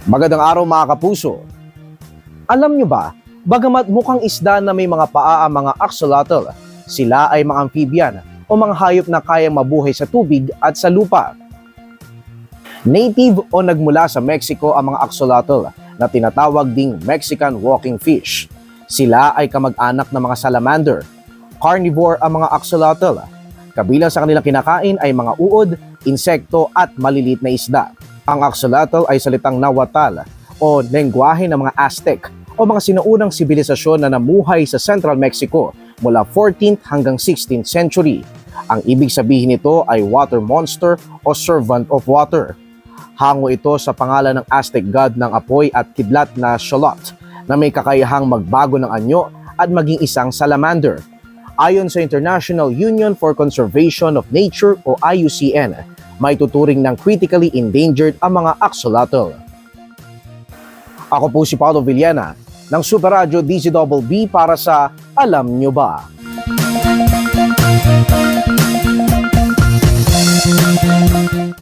Magandang araw mga kapuso. Alam nyo ba, bagamat mukhang isda na may mga paa ang mga axolotl, sila ay mga amphibian o mga hayop na kayang mabuhay sa tubig at sa lupa. Native o nagmula sa Mexico ang mga axolotl na tinatawag ding Mexican walking fish. Sila ay kamag-anak ng mga salamander. Carnivore ang mga axolotl. Kabilang sa kanilang kinakain ay mga uod, insekto at maliliit na isda. Ang axolotl ay salitang Nahuatl o lengguwahe ng mga Aztec o mga sinaunang sibilisasyon na namuhay sa Central Mexico mula 14th hanggang 16th century. Ang ibig sabihin nito ay water monster o servant of water. Hango ito sa pangalan ng Aztec god ng apoy at kidlat na Xolotl na may kakayahang magbago ng anyo at maging isang salamander. Ayon sa International Union for Conservation of Nature o IUCN, may tuturing ng critically endangered ang mga axolotl. Ako po si Paulo Villena ng Super Radio DZBB para sa Alam Nyo Ba?